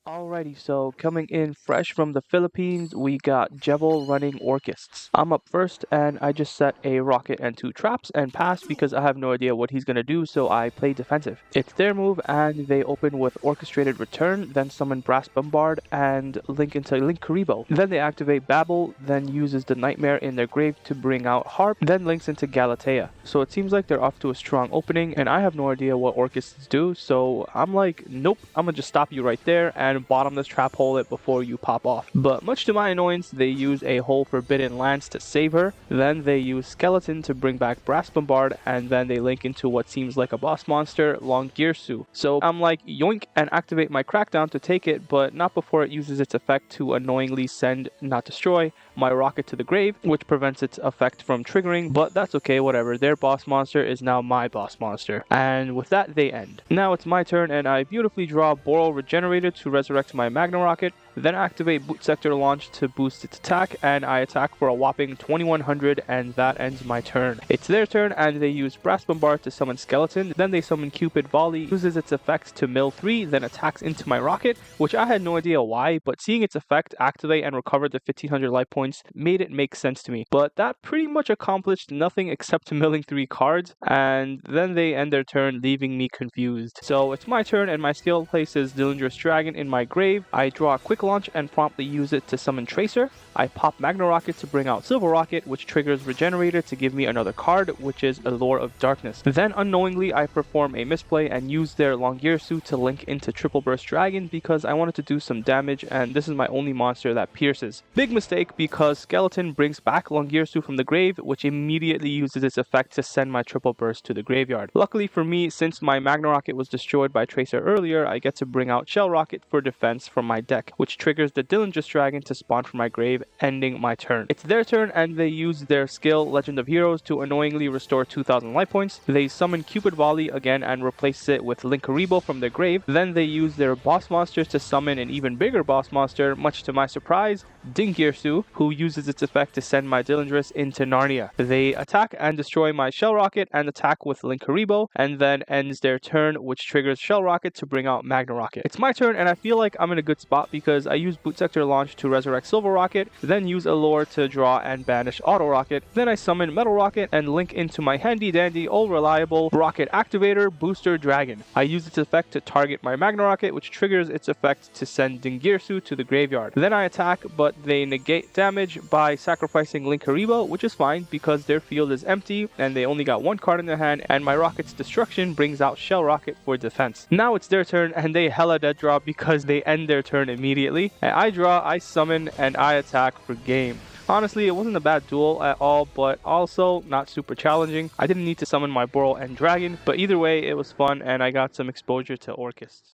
Alrighty, so coming in fresh from the Philippines, we got Jebel running Orcusts. I'm up first, and I just set a rocket and two traps and pass because I have no idea what he's gonna do, so I play defensive. It's their move, and they open with Orchestrated Return, then summon Brass Bombard and link into Link Karibo. Then they activate Babel, then uses the Nightmare in their grave to bring out Harp, then links into Galatea. So it seems like they're off to a strong opening, and I have no idea what Orcusts do, so I'm like, nope, I'm gonna just stop you right there and bottom this trap hole it before you pop off. But much to my annoyance, they use a whole Forbidden Lance to save her, then they use Skeleton to bring back Brass Bombard, and then they link into what seems like a boss monster, Longyearsu. So I'm like, yoink, and activate my Crackdown to take it, but not before it uses its effect to annoyingly send, not destroy, my Rocket to the grave, which prevents its effect from triggering, but that's okay, whatever. Their boss monster is now my boss monster. And with that, they end. Now it's my turn, and I beautifully draw Boral Regenerator to resurrect my Magna Rocket, then activate Boot Sector Launch to boost its attack, and I attack for a whopping 2100, and that ends my turn. It's their turn, and they use Brass Bombard to summon Skeleton, then they summon Cupid Volley, uses its effect to mill 3, then attacks into my Rocket, which I had no idea why, but seeing its effect activate and recover the 1500 life points made it make sense to me. But that pretty much accomplished nothing except milling 3 cards, and then they end their turn, leaving me confused. So it's my turn, and my skill places Dillinger's Dragon in my grave. I draw a quick launch and promptly use it to summon Tracer. I pop Magna Rocket to bring out Silver Rocket, which triggers Regenerator to give me another card, which is Allure of Darkness. Then unknowingly I perform a misplay and use their Longyearsu to link into Triple Burst Dragon because I wanted to do some damage, and this is my only monster that pierces. Big mistake, because Skeleton brings back Longyearsu from the grave, which immediately uses its effect to send my Triple Burst to the graveyard. Luckily for me, since my Magna Rocket was destroyed by Tracer earlier, I get to bring out Shell Rocket for defense from my deck, which triggers the Dillinger's Dragon to spawn from my grave, ending my turn. It's their turn, and they use their skill Legend of Heroes to annoyingly restore 2000 life points. They summon Cupid Volley again and replace it with Link Karibo from their grave. Then they use their boss monsters to summon an even bigger boss monster, much to my surprise, Dingirsu, who uses its effect to send my Dillingerous into Narnia. They attack and destroy my Shell Rocket and attack with Link Karibo, and then ends their turn, which triggers Shell Rocket to bring out Magna Rocket. It's my turn, and I feel like I'm in a good spot because I use Boot Sector Launch to resurrect Silver Rocket, then use Allure to draw and banish Auto Rocket. Then I summon Metal Rocket and link into my handy dandy all reliable Rocket Activator Booster Dragon. I use its effect to target my Magna Rocket, which triggers its effect to send Dingirsu to the graveyard. Then I attack, but they negate damage by sacrificing Link Karibo, which is fine because their field is empty and they only got one card in their hand, and my Rocket's destruction brings out Shell Rocket for defense. Now it's their turn, and they hella dead draw because they end their turn immediately. And I draw, I summon, and I attack for game. Honestly, it wasn't a bad duel at all, but also not super challenging. I didn't need to summon my Boral and Dragon, but either way, it was fun, and I got some exposure to Orcusts.